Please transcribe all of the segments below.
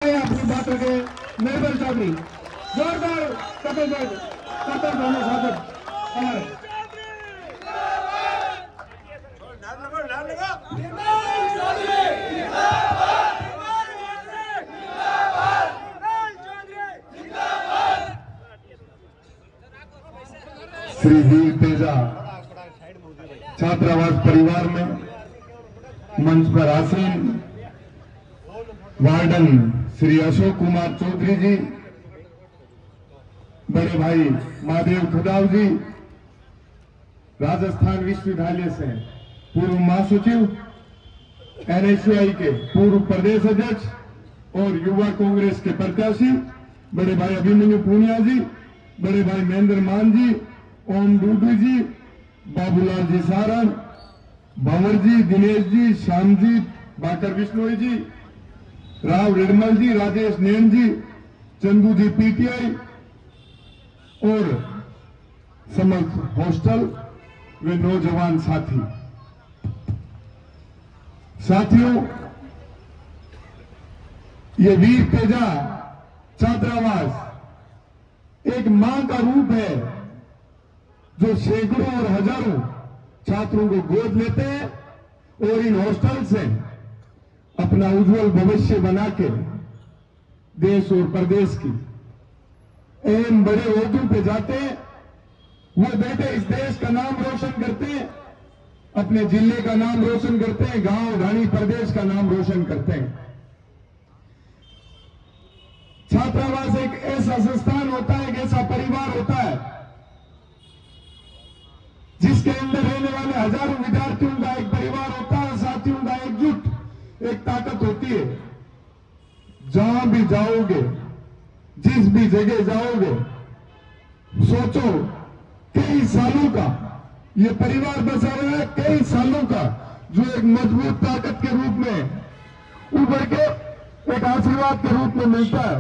अपनी बात रखे निर्मल चौधरी जोरदार कतल दोनों स्वागत श्री वीर तेजा छात्रावास परिवार में मंच पर आसीन वार्डन श्री अशोक कुमार चौधरी जी, बड़े भाई महादेव खदाव जी, राजस्थान विश्वविद्यालय से पूर्व महासचिव, एनएसयूआई के पूर्व प्रदेश अध्यक्ष और युवा कांग्रेस के प्रत्याशी बड़े भाई अभिमन्यु पूनिया जी, बड़े भाई महेंद्र मान जी, ओम डूडू जी, बाबूलाल जी सारण, भंवर जी, दिनेश जी, श्याम जी, बाकर विश्नोई जी, राव रिडमल जी, राजेश नैन जी, चंदू जी पीटीआई और समर्थ हॉस्टल वे नौजवान साथियों, ये वीर तेजा छात्रावास एक मां का रूप है जो सैकड़ों और हजारों छात्रों को गोद लेते हैं और इन हॉस्टल से अपना उज्जवल भविष्य बना के देश और प्रदेश की अहम बड़े ओहदों पे जाते हैं। वो बेटे इस देश का नाम रोशन करते हैं, अपने जिले का नाम रोशन करते हैं, गांव ढाणी प्रदेश का नाम रोशन करते हैं। छात्रावास एक ऐसा संस्थान होता है, एक ऐसा परिवार होता है जिसके अंदर रहने वाले हजारों विद्यार्थियों का एक परिवार होता है, साथियों का एकजुट एक ताकत होती है। जहां भी जाओगे, जिस भी जगह जाओगे, सोचो कई सालों का ये परिवार बसा हुआ है, कई सालों का जो एक मजबूत ताकत के रूप में उभर के एक आशीर्वाद के रूप में मिलता है।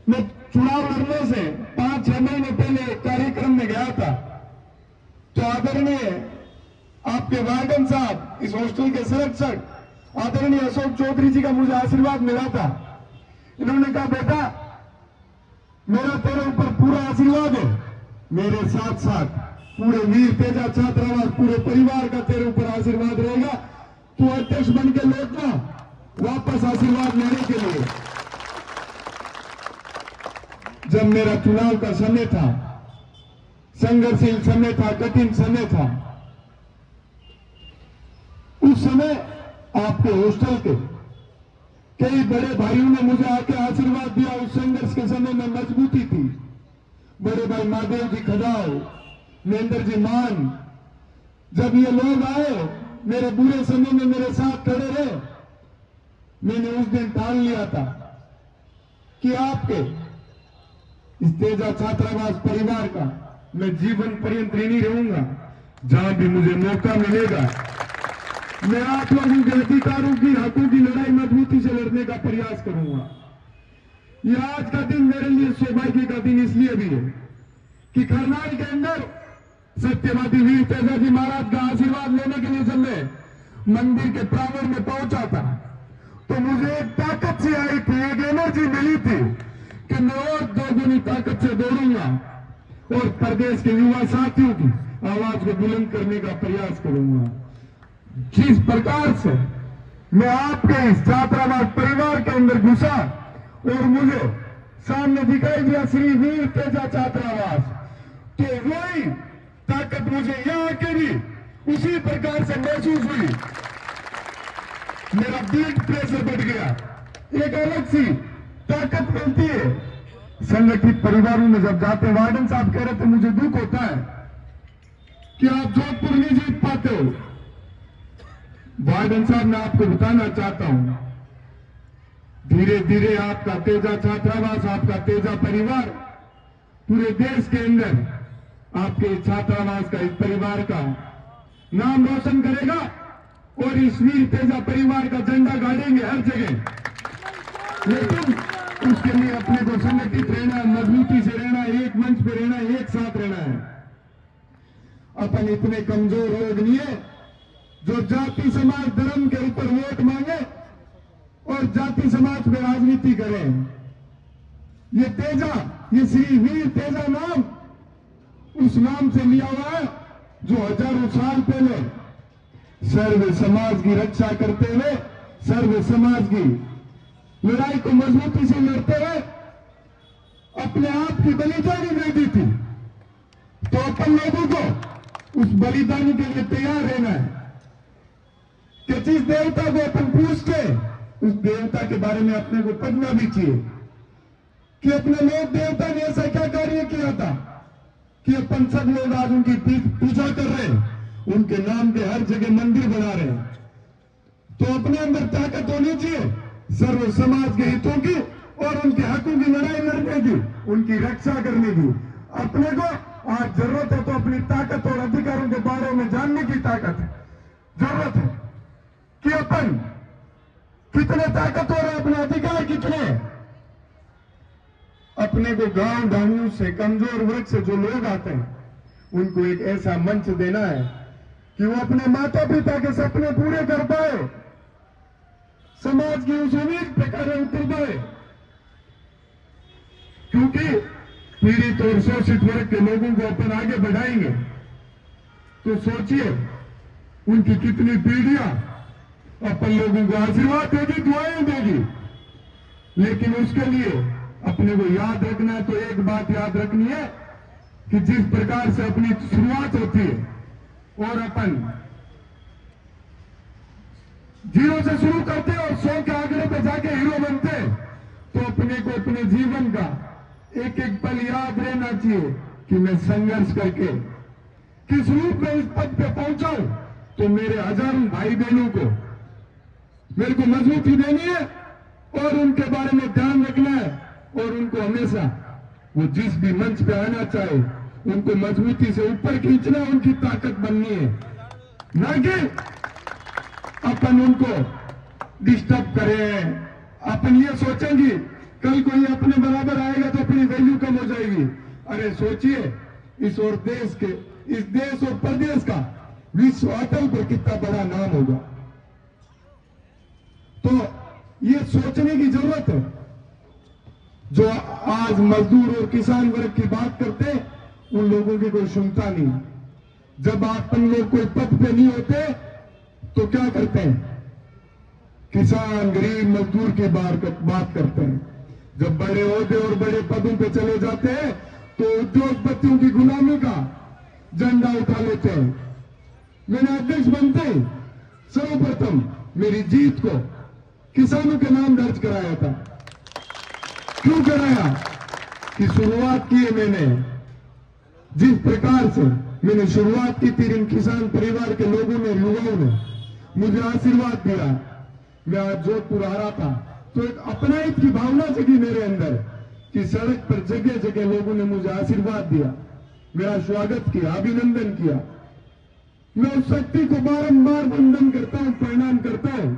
मैं चुनाव लड़ने से 5-6 महीने पहले कार्यक्रम में गया था, तो आदरणीय आपके वार्डन साहब, इस हॉस्टल के संरक्षक आदरणीय अशोक चौधरी जी का मुझे आशीर्वाद मिला था। इन्होंने कहा, बेटा मेरा तेरे ऊपर पूरा आशीर्वाद है, मेरे साथ साथ पूरे वीर तेजा छात्रावास पूरे परिवार का तेरे ऊपर आशीर्वाद रहेगा। तू अध्यक्ष बन के लौटना वापस आशीर्वाद लेने के लिए। जब मेरा चुनाव का समय था, संघर्षशील समय था, कठिन समय था, उस समय आपके हॉस्टल के कई बड़े भाइयों ने मुझे आके आशीर्वाद दिया। उस संघर्ष के समय में मजबूती थी। बड़े भाई महादेव जी खदाव, महेंद्र जी मान, जब ये लोग आए मेरे बुरे समय में मेरे साथ खड़े रहे, मैंने उस दिन ठान लिया था कि आपके इस तेजा छात्रावास परिवार का मैं जीवन पर्यंत ऋणी रहूंगा। जहां भी मुझे मौका मिलेगा मैं आप लोगों के अधिकारों की, हकों की लड़ाई मजबूती से लड़ने का प्रयास करूंगा। यह आज का दिन मेरे लिए सौभाग्य का दिन इसलिए भी है कि करनाल के अंदर सत्यवादी वीर तेजा जी महाराज का आशीर्वाद लेने के लिए जब मैं मंदिर के प्रांगण में पहुंचा था, तो मुझे एक ताकत सी आई थी, एक एनर्जी मिली थी कि मैं और दोगुनी ताकत से दौड़ूंगा और प्रदेश के युवा साथियों की आवाज को बुलंद करने का प्रयास करूंगा। जिस प्रकार से मैं आपके इस छात्रावास परिवार के अंदर घुसा और मुझे सामने दिखाई दिया श्री वीर तेजा छात्रावास, तो वही ताकत मुझे यहां आके भी उसी प्रकार से महसूस हुई। मेरा ब्लड प्रेशर बढ़ गया, एक अलग सी ताकत मिलती है। संगठित परिवारों में जब जाते, वार्डन साहब कह रहे थे मुझे दुख होता है कि आप जोधपुर नहीं जीत पाते हो। वार्डन साहब मैं आपको बताना चाहता हूं, धीरे धीरे आपका तेजा छात्रावास, आपका तेजा परिवार पूरे देश के अंदर आपके छात्रावास का, इस परिवार का नाम रोशन करेगा और इस वीर तेजा परिवार का झंडा गाड़ेंगे हर जगह। लेकिन उसके लिए अपने को संगठित रहना, मजबूती से रहना, एक मंच पे रहना, एक साथ रहना है। अपन इतने कमजोर लोग नहीं है जो जाति समाज धर्म के ऊपर वोट मांगे और जाति समाज में राजनीति करें। ये तेजा, ये श्री वीर तेजा नाम उस नाम से लिया हुआ है जो हजारों साल पहले सर्व समाज की रक्षा करते हुए, सर्व समाज की लड़ाई को मजबूती से लड़ते हुए अपने आप की बलिदानी दे दी थी। तो अपन लोगों को उस बलिदानी के लिए तैयार रहना है कि जिस देवता को अपन पूछते उस देवता के बारे में अपने को पढ़ना भी चाहिए कि अपने लोक देवता ने ऐसा क्या कार्य किया था कि अपन सब लोग आज उनकी पूजा कर रहे हैं, उनके नाम के हर जगह मंदिर बना रहे हैं। तो अपने अंदर ताकत होनी चाहिए सर्व समाज के हितों की और उनके हकों की लड़ाई लड़ने की, उनकी रक्षा करने की। अपने को आज जरूरत है तो अपनी ताकत और अधिकारों के बारे में जानने की ताकत है, जरूरत है कि अपन कितने ताकतवर है, अपने अधिकार कितने हैं। अपने को गांव ढाणियों से, कमजोर वर्ग से जो लोग आते हैं उनको एक ऐसा मंच देना है कि वो अपने माता पिता के सपने पूरे कर पाए, समाज की उस उम्मीद पे खरे उतर पाए। क्योंकि पीड़ित और शोषित वर्ग के लोगों को अपन आगे बढ़ाएंगे तो सोचिए उनकी कितनी पीढ़ियां अपन लोगों को आशीर्वाद देगी, दुआएं देगी। लेकिन उसके लिए अपने को याद रखना है, तो एक बात याद रखनी है कि जिस प्रकार से अपनी शुरुआत होती है और अपन 0 से शुरू करते हैं और 100 के आंकड़े पे जाके हीरो बनते हैं, तो अपने को अपने जीवन का एक एक पल याद रहना चाहिए कि मैं संघर्ष करके किस रूप में इस पद पे पहुंचा हूं। तो मेरे हजारों भाई बहनों को मेरे को मजबूती देनी है और उनके बारे में ध्यान रखना है और उनको हमेशा वो जिस भी मंच पे आना चाहे उनको मजबूती से ऊपर खींचना, उनकी ताकत बननी है, ना कि अपन उनको डिस्टर्ब करें। अपन ये सोचेंगे कल कोई अपने बराबर आएगा तो अपनी वैल्यू कम हो जाएगी। अरे सोचिए इस देश और प्रदेश का विश्व अटल पर कितना बड़ा नाम होगा। तो ये सोचने की जरूरत है। जो आज मजदूर और किसान वर्ग की बात करते उन लोगों की कोई सुनता नहीं। जब अपन लोग कोई पद पे नहीं होते तो क्या करते हैं, किसान गरीब मजदूर की बात करते हैं। जब बड़े ओहदे और बड़े पदों पे चले जाते हैं तो उद्योगपतियों की गुलामी का झंडा उठा लेते हैं। मैंने अध्यक्ष बनते सर्वप्रथम मेरी जीत को किसानों के नाम दर्ज कराया था। क्यों कराया कि शुरुआत की है मैंने, जिस प्रकार से मैंने शुरुआत की थी, इन किसान परिवार के लोगों ने, युवाओं ने मुझे आशीर्वाद दिया। मैं आज जोधपुर आ रहा था तो एक अपनाहित की भावना जगी मेरे अंदर कि सड़क पर जगह जगह लोगों ने मुझे आशीर्वाद दिया, मेरा स्वागत किया, अभिनंदन किया। मैं उस शक्ति को बारंबार वंदन करता हूं, प्रणाम करता हूं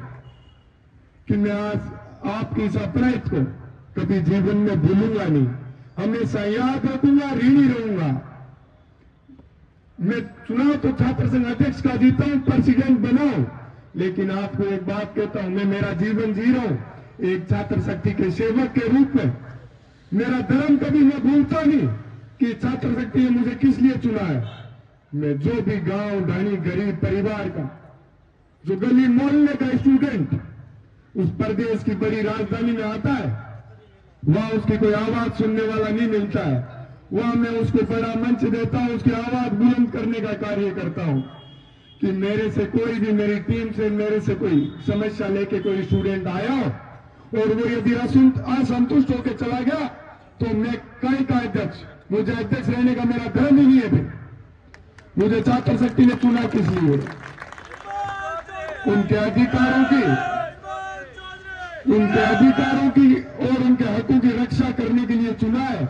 कि मैं आज आपकी इस अपनाहित को कभी जीवन में भूलूंगा नहीं, हमेशा याद रखूंगा, ऋणी रहूंगा। मैं चुनाव तो छात्र संघ अध्यक्ष का जीता हूं, प्रेसिडेंट बना हूं, लेकिन आपको एक बात कहता हूं, मैं मेरा जीवन जी रहा हूं एक छात्र शक्ति के सेवक के रूप में। मेरा धर्म कभी मैं भूलता नहीं कि छात्र शक्ति ने मुझे किस लिए चुना है। मैं जो भी गांव ढाणी गरीब परिवार का, जो गली मोहल्ले का स्टूडेंट उस प्रदेश की बड़ी राजधानी में आता है, वहां उसकी कोई आवाज सुनने वाला नहीं मिलता है। वहां मैं उसको बड़ा मंच देता हूं, उसकी आवाज बुलंद करने का कार्य करता हूं कि मेरे से कोई भी, मेरी टीम से मेरे से कोई समस्या लेके कोई स्टूडेंट आया हो और वो यदि असंतुष्ट होकर चला गया तो मैं कई का अध्यक्ष, मुझे अध्यक्ष रहने का मेरा धर्म ही नहीं है। मुझे छात्र शक्ति ने चुना किस लिए? उनके अधिकारों की और उनके हकों की रक्षा करने के लिए चुना है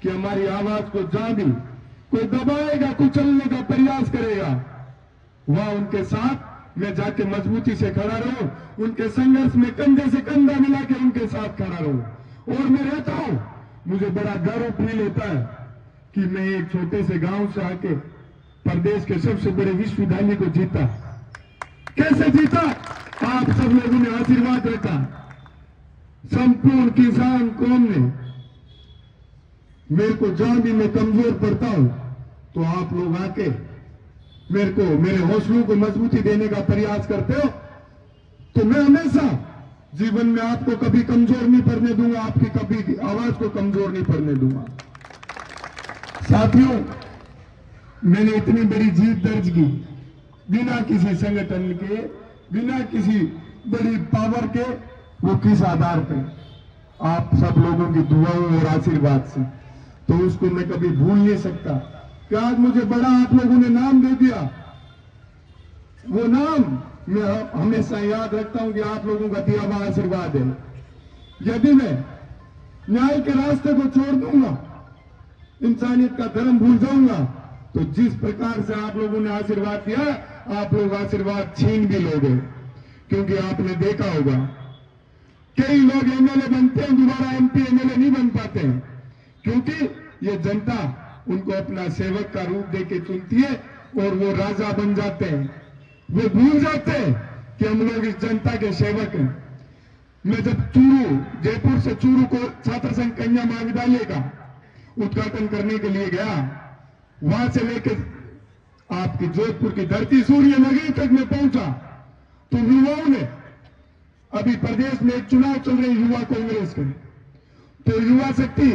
कि हमारी आवाज को जहां भी कोई दबाएगा, कुचलने का प्रयास करेगा, वहां उनके साथ मैं जाके मजबूती से खड़ा रहूं, उनके संघर्ष में कंधे से कंधा मिला के उनके साथ खड़ा रहूं। और मैं रहता हूं, मुझे बड़ा गर्व फील होता है कि मैं एक छोटे से गांव से आके प्रदेश के सबसे बड़े विश्वविद्यालय को जीता। कैसे जीता? आप सब लोगों ने आशीर्वाद रखा, संपूर्ण किसान कौम ने मेरे को जहां भी मैं कमजोर पड़ता हूं तो आप लोग आके मेरे को मेरे हौसलों को मजबूती देने का प्रयास करते हो, तो मैं हमेशा जीवन में आपको कभी कमजोर नहीं पड़ने दूंगा, आपकी कभी आवाज को कमजोर नहीं पड़ने दूंगा। साथियों, मैंने इतनी बड़ी जीत दर्ज की बिना किसी संगठन के, बिना किसी बड़ी पावर के। वो किस आधार पे? आप सब लोगों की दुआओं और आशीर्वाद से। तो उसको मैं कभी भूल नहीं सकता कि आज मुझे बड़ा आप लोगों ने नाम दे दिया। वो नाम मैं हमेशा याद रखता हूं कि आप लोगों का दिया हुआ आशीर्वाद है। यदि मैं न्याय के रास्ते को छोड़ दूंगा, इंसानियत का धर्म भूल जाऊंगा, तो जिस प्रकार से आप लोगों ने आशीर्वाद दिया, आप लोग आशीर्वाद छीन भी लोगे। क्योंकि आपने देखा होगा कई लोग एमएलए बनते हैं, दोबारा एमपी एमएलए नहीं बन पाते हैं, क्योंकि ये जनता उनको अपना सेवक का रूप देके चुनती है और वो राजा बन जाते हैं। वो भूल जाते हैं कि हम लोग इस जनता के सेवक हैं। मैं जब चूरू, जयपुर से चूरू को छात्र संघ कन्या महाविद्यालय का उद्घाटन करने के लिए गया, वहां से लेकर आपकी जोधपुर की धरती सूर्य नगरी तक में पहुंचा, तो युवाओं ने, अभी प्रदेश में एक चुनाव चल रहे युवा कांग्रेस के, तो युवा शक्ति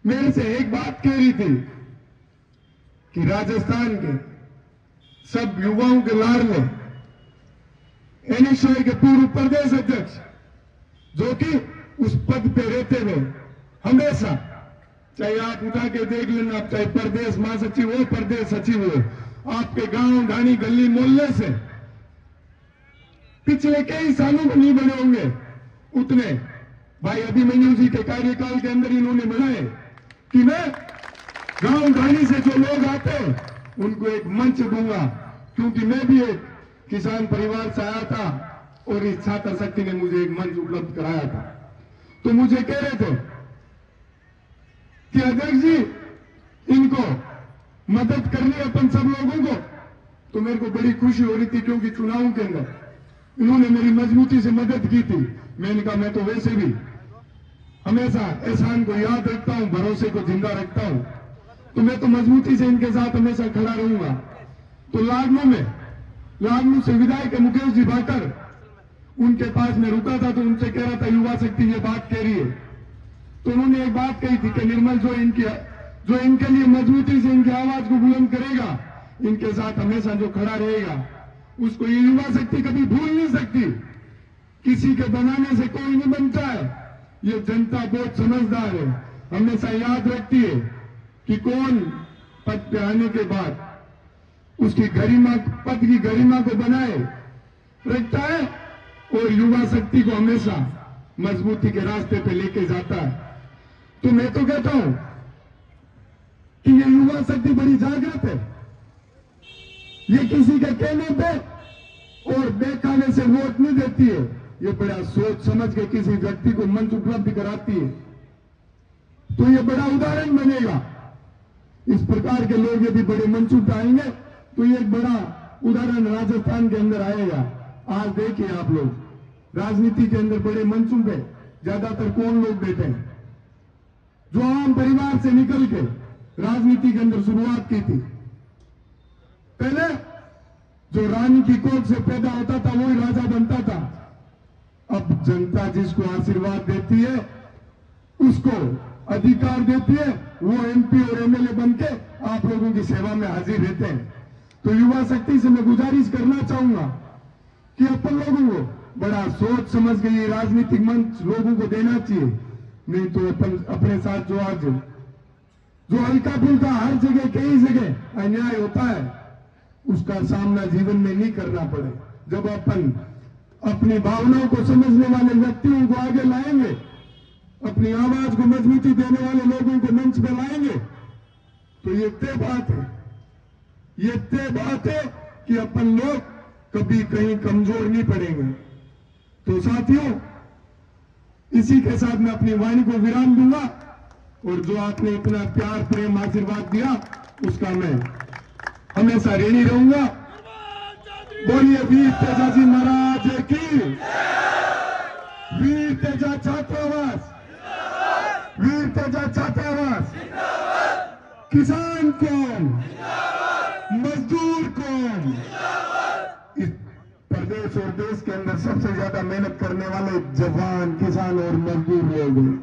मेरे से एक बात कह रही थी कि राजस्थान के सब युवाओं के लाडले एनएसयूआई के पूर्व प्रदेश अध्यक्ष, जो कि उस पद पे रहते हुए हमेशा, चाहे आप उठा के देख लेना, चाहे प्रदेश महासचिव हो, प्रदेश सचिव हो, आपके गांव ढाणी गली मोहल्ले से पिछले कई सालों में नहीं बने होंगे उतने भाई अभिमन्यु जी के कार्यकाल के अंदर इन्होंने बनाए कि मैं गांव ढाणी से जो लोग आते हैं उनको एक मंच दूंगा। क्योंकि मैं भी एक किसान परिवार से आया था और इस छात्र शक्ति ने मुझे एक मंच उपलब्ध कराया था। तो मुझे कह रहे थे कि अध्यक्ष जी, इनको मदद करनी है अपन सब लोगों को। तो मेरे को बड़ी खुशी हो रही थी, क्योंकि चुनाव के अंदर इन्होंने मेरी मजबूती से मदद की थी। मैंने कहा मैं तो वैसे भी हमेशा एहसान को याद रखता हूं, भरोसे को जिंदा रखता हूं, तो मैं तो मजबूती से इनके साथ हमेशा खड़ा रहूंगा। तो लाडनू से विधायक मुकेश जी भाकर, उनके पास में रुका था, तो उनसे कह रहा था युवा शक्ति ये बात कह रही है। तो उन्होंने एक बात कही थी कि निर्मल जो इनके लिए मजबूती से इनकी आवाज को बुलंद करेगा, इनके साथ हमेशा जो खड़ा रहेगा, उसको ये युवा शक्ति कभी भूल नहीं सकती। किसी के बनाने से कोई नहीं बनता है। ये जनता बहुत समझदार है, हमेशा याद रखती है कि कौन पद पे आने के बाद उसकी गरिमा, पद की गरिमा को बनाए रखता है और युवा शक्ति को हमेशा मजबूती के रास्ते पे लेके जाता है। तो मैं तो कहता हूं कि ये युवा शक्ति बड़ी जागृत है। ये किसी के कहने पे और बेखाने से वोट नहीं देती है, ये बड़ा सोच समझ के किसी व्यक्ति को मंच उपलब्ध कराती है। तो ये बड़ा उदाहरण बनेगा। इस प्रकार के लोग यदि बड़े मंच उठाएंगे तो ये एक बड़ा उदाहरण राजस्थान के अंदर आएगा। आज देखिए आप लोग, राजनीति के अंदर बड़े मंचों पे ज्यादातर कौन लोग बैठे हैं? जो आम परिवार से निकल के राजनीति के अंदर शुरुआत की थी। पहले जो रानी की कोख से पैदा होता था वही राजा बनता था। अब जनता जिसको आशीर्वाद देती है, उसको अधिकार देती है, वो एमपी और एमएलए बनके आप लोगों की सेवा में हाजिर रहते हैं। तो युवा शक्ति से मैं गुजारिश करना चाहूंगा कि अपन लोगों को बड़ा सोच समझ के ये राजनीतिक मंच लोगों को देना चाहिए। नहीं तो अपन अपने साथ जो आज जो हल्का फुल्का हर जगह कई जगह अन्याय होता है, उसका सामना जीवन में नहीं करना पड़े। जब अपन अपनी भावनाओं को समझने वाले व्यक्तियों को आगे लाएंगे, अपनी आवाज को मजबूती देने वाले लोगों को मंच पे लाएंगे, तो ये तय बात है, ये तय बात है कि अपन लोग कभी कहीं कमजोर नहीं पड़ेंगे। तो साथियों, इसी के साथ मैं अपनी वाणी को विराम दूंगा और जो आपने इतना प्यार प्रेम आशीर्वाद दिया उसका मैं हमेशा ऋणी रहूंगा। बोलिए वीर तेजाजी महाराज की, वीर तेजा छात्रावास, वीर तेजा छात्रावास, किसान कौन, मजदूर कौन, इस प्रदेश और देश के अंदर सबसे ज्यादा मेहनत करने वाले जवान, किसान और मजदूर लोग हैं।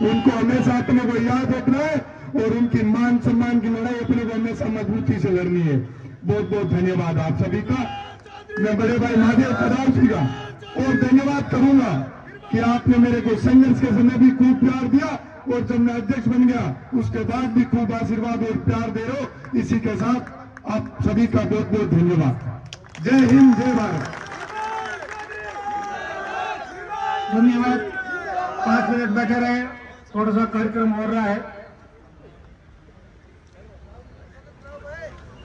उनको हमेशा अपने को याद रखना है और उनकी मान सम्मान की लड़ाई अपने को हमेशा मजबूती से लड़नी है। बहुत बहुत धन्यवाद आप सभी का। मैं बड़े भाई महादेव खदाव जी का और धन्यवाद करूंगा कि आपने मेरे को संघर्ष के समय भी खूब प्यार दिया और जब मैं अध्यक्ष बन गया उसके बाद भी खूब आशीर्वाद और प्यार दे रहे हो। इसी के साथ आप सभी का बहुत बहुत धन्यवाद। जय हिंद, जय भारत। धन्यवाद। 5 मिनट बैठे रहे, थोड़ा सा कार्यक्रम हो रहा है।